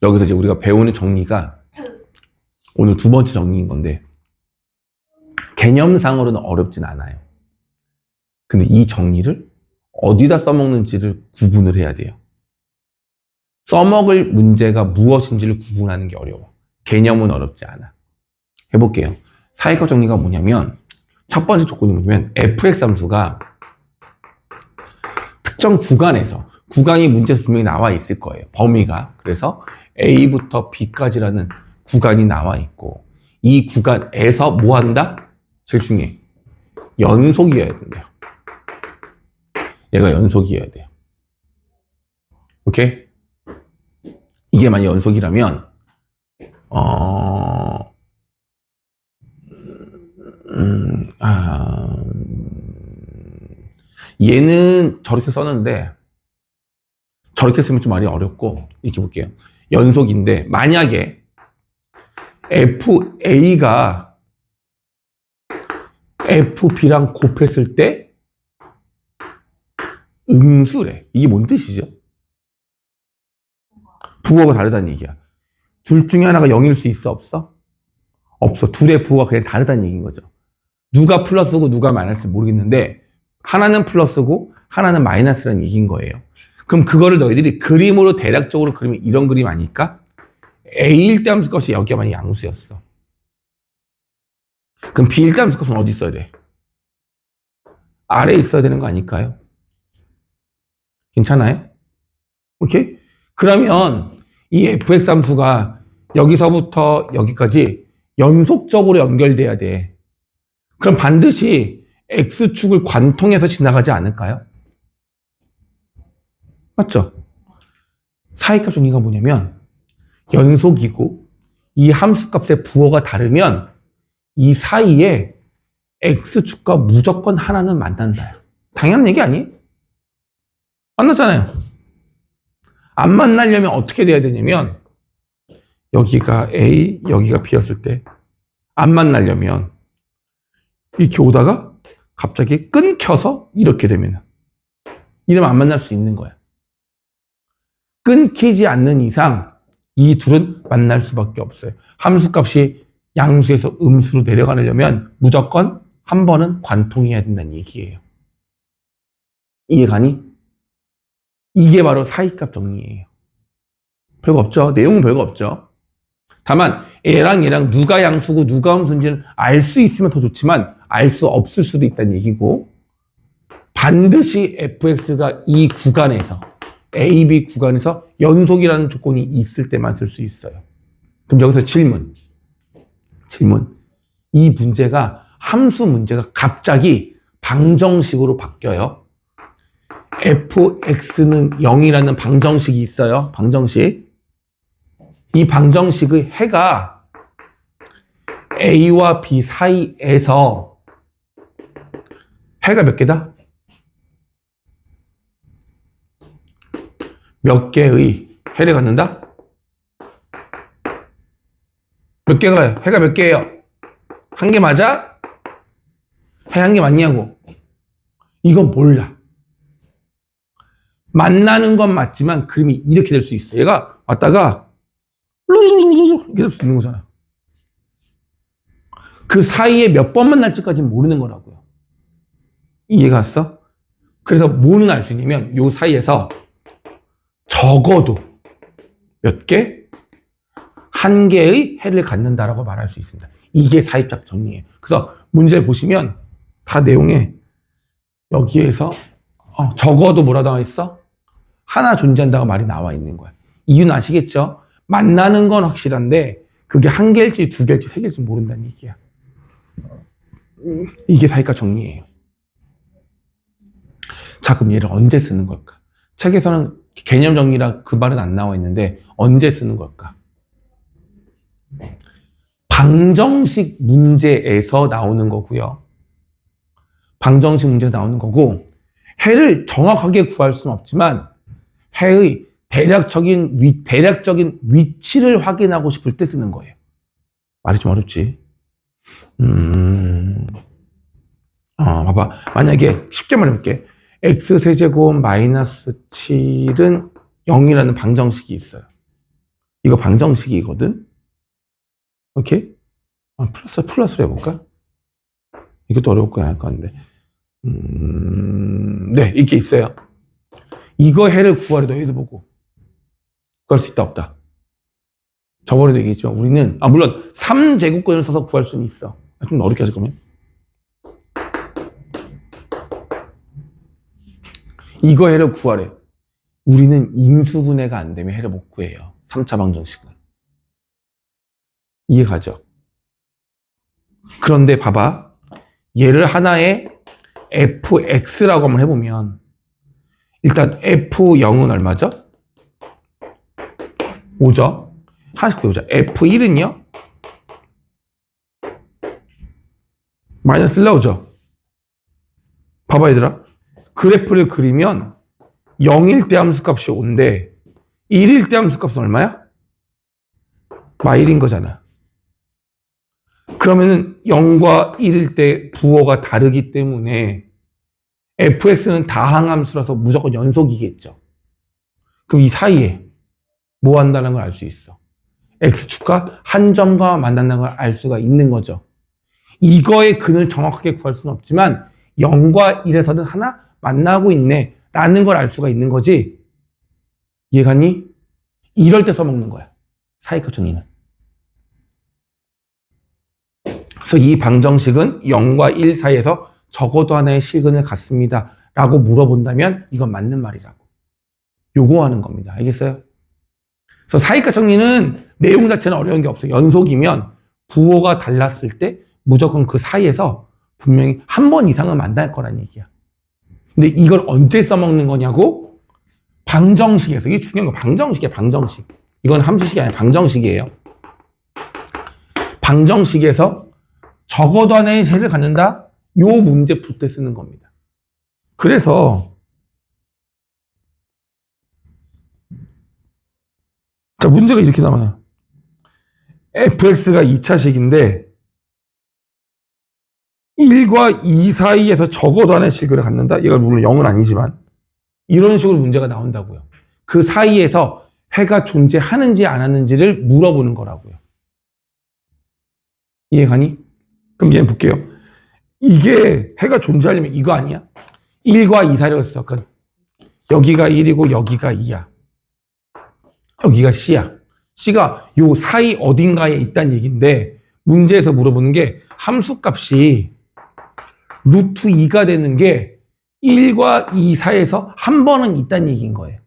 여기서 이제 우리가 배우는 정리가 오늘 두 번째 정리인 건데, 개념상으로는 어렵진 않아요. 근데 이 정리를 어디다 써먹는지를 구분을 해야 돼요. 써먹을 문제가 무엇인지를 구분하는 게 어려워. 개념은 어렵지 않아. 해볼게요. 사이값 정리가 뭐냐면, 첫 번째 조건이 뭐냐면 fx 함수가 특정 구간에서, 구간이 문제에서 분명히 나와 있을 거예요. 범위가. 그래서 a부터 b까지라는 구간이 나와 있고, 이 구간에서 뭐 한다? 제일 중요해. 연속이어야 된대요. 얘가 연속이어야 돼요. 오케이? 이게 만약 연속이라면 얘는 저렇게 썼는데 저렇게 쓰면 좀 말이 어렵고, 이렇게 볼게요. 연속인데 만약에 FA가 FB랑 곱했을 때 음수래. 이게 뭔 뜻이죠? 부호가 다르다는 얘기야. 둘 중에 하나가 0일 수 있어, 없어? 없어. 둘의 부호가 그냥 다르다는 얘기인 거죠. 누가 플러스고 누가 마이너스인지 모르겠는데 하나는 플러스고 하나는 마이너스라는 얘기인 거예요. 그럼 그거를 너희들이 그림으로 대략적으로 그리면 이런 그림 아닐까? A일 때 함수 값이 여기가 만약 양수였어. 그럼 B일 때 함수 값은 어디 있어야 돼? 아래에 있어야 되는 거 아닐까요? 괜찮아요? 오케이? 그러면 이 fx 함수가 여기서부터 여기까지 연속적으로 연결돼야 돼. 그럼 반드시 x축을 관통해서 지나가지 않을까요? 맞죠? 사이값 정리가 뭐냐면 연속이고 이 함수값의 부호가 다르면 이 사이에 x축과 무조건 하나는 만난다. 당연한 얘기 아니에요? 만나잖아요. 안 만나려면 어떻게 돼야 되냐면 여기가 A, 여기가 B였을 때 안 만나려면 이렇게 오다가 갑자기 끊겨서 이렇게 되면, 이러면 안 만날 수 있는 거야. 끊기지 않는 이상 이 둘은 만날 수밖에 없어요. 함수값이 양수에서 음수로 내려가려면 무조건 한 번은 관통해야 된다는 얘기예요. 이해가니? 이게 바로 사이값 정리예요. 별거 없죠? 내용은 별거 없죠? 다만 얘랑 누가 양수고 누가 음수인지는 알 수 있으면 더 좋지만 알 수 없을 수도 있다는 얘기고, 반드시 fx가 이 구간에서 a, b 구간에서 연속이라는 조건이 있을 때만 쓸 수 있어요. 그럼 여기서 질문. 이 문제가, 함수 문제가 갑자기 방정식으로 바뀌어요. fx는 0이라는 방정식이 있어요. 방정식. 이 방정식의 해가 A와 B 사이에서 해가 몇 개다? 몇 개의 해를 갖는다? 몇 개가, 해가 몇 개예요? 한 개 맞아? 해 한 개 맞냐고? 이건 몰라. 만나는 건 맞지만 그림이 이렇게 될 수 있어. 얘가 왔다가 이렇게 될 수 있는 거잖아. 그 사이에 몇 번 만날지까지는 모르는 거라고요. 이해가 왔어? 그래서 뭐는 알 수 있냐면 요 사이에서 적어도 몇 개? 한 개의 해를 갖는다라고 말할 수 있습니다. 이게 사이값 정리예요. 그래서 문제 보시면 다 내용에 여기에서 적어도 뭐라 나와 있어? 하나 존재한다고 말이 나와 있는 거야. 이유는 아시겠죠? 만나는 건 확실한데 그게 한 개일지 두 개일지 세 개일지 모른다는 얘기야. 이게 사이값 정리예요. 자, 그럼 얘를 언제 쓰는 걸까? 책에서는 개념 정리라 그 말은 안 나와 있는데 언제 쓰는 걸까? 방정식 문제에서 나오는 거고요. 방정식 문제에서 나오는 거고, 해를 정확하게 구할 수는 없지만 해의 대략적인 위치를 확인하고 싶을 때 쓰는 거예요. 말이 좀 어렵지? 봐봐. 만약에 쉽게 말해볼게. x세제곱 마이너스 7은 0이라는 방정식이 있어요. 이거 방정식이거든. 오케이? 플러스로 해볼까? 이것도 어려울 거야 할 건데. 네, 이렇게 있어요. 이거 해를 구하래 너희도 보고. 구할 수 있다 없다. 저번에도 얘기했지만 우리는 물론 3제곱근을 써서 구할 수는 있어. 좀 어렵게 하실 거면. 이거 해를 구하래. 우리는 임수분해가 안 되면 해를 못 구해요. 3차 방정식은. 이해가죠? 그런데 봐봐. 얘를 하나의 fx라고 한번 해보면 일단 f0은 얼마죠? 5죠? 하나씩 구해보자. f1은요? 마이너스 1 나오죠? 봐봐 얘들아. 그래프를 그리면 0일 때 함수값이 5인데 1일 때 함수값은 얼마야? -1인 거잖아. 그러면은 0과 1일 때 부호가 다르기 때문에 fx는 다항함수라서 무조건 연속이겠죠. 그럼 이 사이에 뭐 한다는 걸 알 수 있어. x축과 한 점과 만난다는 걸 알 수가 있는 거죠. 이거의 근을 정확하게 구할 수는 없지만 0과 1에서는 하나 만나고 있네 라는 걸 알 수가 있는 거지. 이해가니? 이럴 때 써먹는 거야. 사이컷 정리는. 그래서 이 방정식은 0과 1 사이에서 적어도 하나의 실근을 갖습니다 라고 물어본다면 이건 맞는 말이라고 요구하는 겁니다. 알겠어요? 그래서 사이컷 정리는 내용 자체는 어려운 게 없어요. 연속이면 부호가 달랐을 때 무조건 그 사이에서 분명히 한 번 이상은 만날 거란 얘기야. 근데 이걸 언제 써먹는 거냐고? 방정식에서. 이게 중요한 거 방정식이야. 방정식. 이건 함수식이 아니라 방정식이에요. 방정식에서 적어도 하나의 세를 갖는다? 요 문제 풀 때 쓰는 겁니다. 그래서 자 문제가 이렇게 나와요. fx가 2차식인데 1과 2 사이에서 적어도 하나의 식을 갖는다? 얘가 물론 0은 아니지만 이런 식으로 문제가 나온다고요. 그 사이에서 해가 존재하는지 안 하는지를 물어보는 거라고요. 이해가니? 그럼 얘는 볼게요. 이게 해가 존재하려면 이거 아니야? 1과 2 사이를 했어. 그러니까 여기가 1이고 여기가 2야. 여기가 C야. C가 요 사이 어딘가에 있다는 얘기인데 문제에서 물어보는 게 함수값이 루트 2가 되는 게 1과 2 사이에서 한 번은 있다는 얘기인 거예요.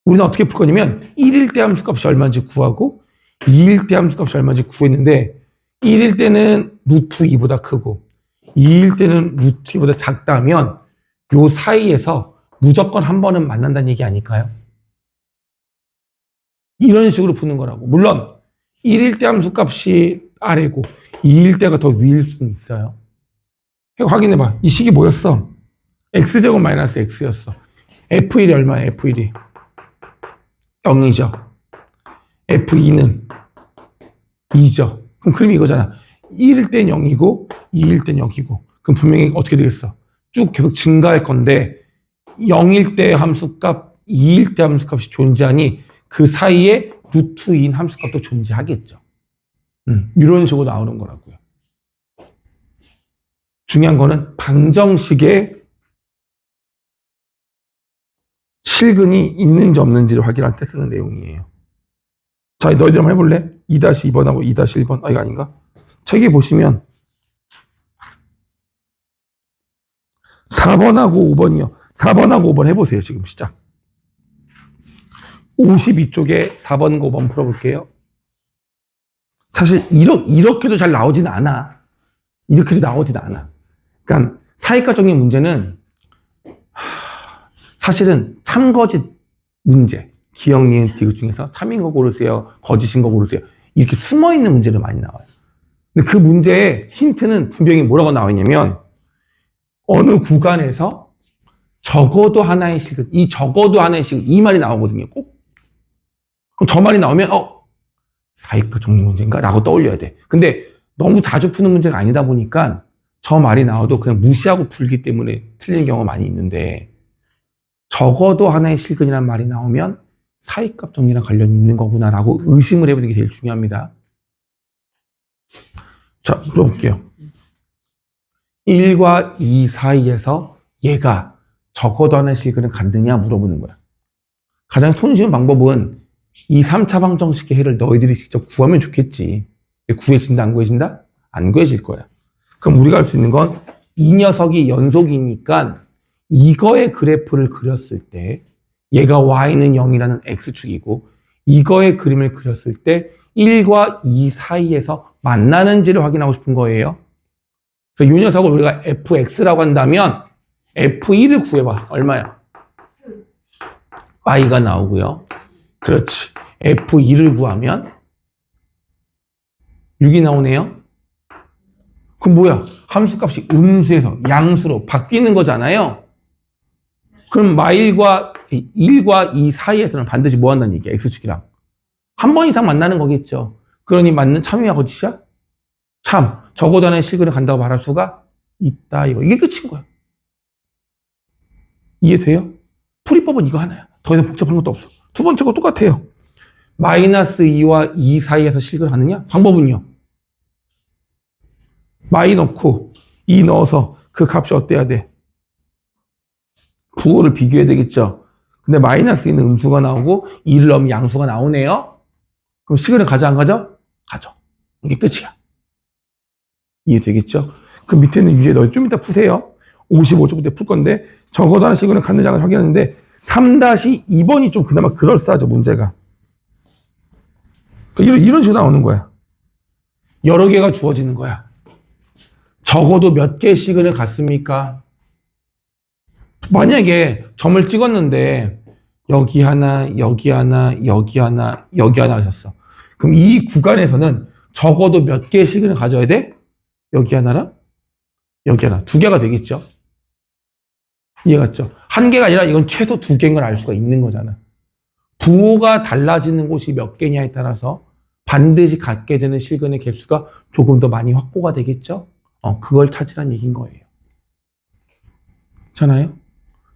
우리는 어떻게 풀 거냐면 1일 때 함수값이 얼마인지 구하고 2일 때 함수값이 얼마인지 구했는데 1일 때는 루트 2보다 크고 2일 때는 루트 2보다 작다면 요 사이에서 무조건 한 번은 만난다는 얘기 아닐까요? 이런 식으로 푸는 거라고. 물론 1일 때 함수값이 아래고 2일 때가 더 위일 수는 있어요. 확인해봐. 이 식이 뭐였어? x제곱 마이너스 x였어. f1이 얼마야? f1이 0이죠. f2는 2죠. 그럼 그림이 이거잖아. 1일 땐 0이고 2일 땐 0이고 그럼 분명히 어떻게 되겠어? 쭉 계속 증가할 건데 0일 때 함수값, 2일 때 함수값이 존재하니 그 사이에 루트 2인 함수값도 존재하겠죠. 이런 식으로 나오는 거라고요. 중요한 거는 방정식에 실근이 있는지 없는지를 확인할 때 쓰는 내용이에요. 자, 너희들 한번 해볼래? 2-2번하고 2-1번. 이거 아닌가? 책에 보시면 4번하고 5번이요. 4번하고 5번 해보세요. 지금 시작. 52쪽에 4번과 5번 풀어볼게요. 사실 이렇게도 잘 나오진 않아. 이렇게도 나오진 않아. 그러니까 사이과 정리 문제는 사실은 참거짓 문제, 기억, 니은, 디귿 중에서 참인 거 고르세요, 거짓인 거 고르세요. 이렇게 숨어있는 문제를 많이 나와요. 근데 그 문제의 힌트는 분명히 뭐라고 나와 있냐면 어느 구간에서 적어도 하나의 식은, 이 적어도 하나의 식은 이 말이 나오거든요. 꼭. 그럼 저 말이 나오면 사이과 정리 문제인가? 라고 떠올려야 돼. 근데 너무 자주 푸는 문제가 아니다 보니까 저 말이 나와도 그냥 무시하고 풀기 때문에 틀린 경우가 많이 있는데 적어도 하나의 실근이라는 말이 나오면 사이값 정리랑 관련이 있는 거구나라고 의심을 해보는 게 제일 중요합니다. 자, 물어볼게요. 1과 2 사이에서 얘가 적어도 하나의 실근을 갖느냐 물어보는 거야. 가장 손쉬운 방법은 이 3차 방정식의 해를 너희들이 직접 구하면 좋겠지. 구해진다, 안 구해진다? 안 구해질 거야. 그럼 우리가 할 수 있는 건 이 녀석이 연속이니까 이거의 그래프를 그렸을 때 얘가 y는 0이라는 x축이고 이거의 그림을 그렸을 때 1과 2 사이에서 만나는지를 확인하고 싶은 거예요. 그래서 이 녀석을 우리가 fx라고 한다면 f1을 구해봐. 얼마야? y가 나오고요. 그렇지. f2를 구하면 6이 나오네요. 그럼 뭐야? 함수값이 음수에서 양수로 바뀌는 거잖아요. 그럼 마일과 1과 2 사이에서는 반드시 뭐 한다는 얘기야? x축이랑. 한 번 이상 만나는 거겠죠. 그러니 맞는 참이야 거짓이야? 참. 적어도 하나의 실근을 간다고 말할 수가 있다. 이게 끝인 거야. 이해돼요? 풀이법은 이거 하나야. 더 이상 복잡한 것도 없어. 두 번째 거 똑같아요. 마이너스 2와 2 사이에서 실근을 하느냐? 방법은요. 마이 넣고 2 넣어서 그 값이 어때야 돼? 부호를 비교해야 되겠죠. 근데 마이너스 2는 음수가 나오고 2를 넣으면 양수가 나오네요. 그럼 실근을 가져 안 가져? 가져. 이게 끝이야. 이해되겠죠? 그 밑에 있는 유제 너 좀 이따 푸세요. 55쪽부터 풀 건데 적어도 하나 실근을 갖는지 안 확인하는데 3-2번이 좀 그나마 그럴싸하죠, 문제가. 이런 식으로 나오는 거야. 여러 개가 주어지는 거야. 적어도 몇 개의 시근을 갖습니까? 만약에 점을 찍었는데 여기 하나, 여기 하나, 여기 하나, 여기 하나 하셨어. 그럼 이 구간에서는 적어도 몇 개의 시근을 가져야 돼? 여기 하나랑 여기 하나. 두 개가 되겠죠? 이해갔죠? 한 개가 아니라 이건 최소 두 개인 걸 알 수가 있는 거잖아. 부호가 달라지는 곳이 몇 개냐에 따라서 반드시 갖게 되는 실근의 개수가 조금 더 많이 확보가 되겠죠? 그걸 찾으란 얘기인 거예요. 그렇잖아요?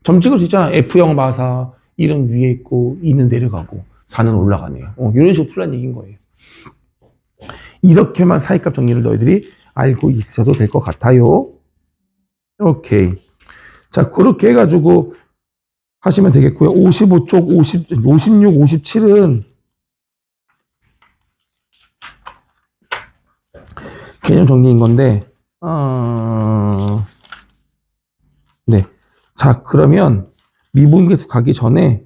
점 찍을 수 있잖아. F0 마사 1은 위에 있고 2는 내려가고 4는 올라가네요. 이런 식으로 풀란 얘기인 거예요. 이렇게만 사이값 정리를 너희들이 알고 있어도 될 것 같아요. 오케이. 자, 그렇게 해가지고 하시면 되겠고요. 55쪽, 56, 57은 개념 정리인 건데, 네. 자, 그러면 미분계수 가기 전에,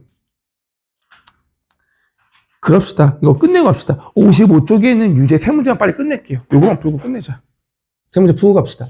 그럽시다. 이거 끝내고 갑시다. 55쪽에 있는 유제 세 문제만 빨리 끝낼게요. 요거만 풀고 끝내자. 세 문제 풀고 갑시다.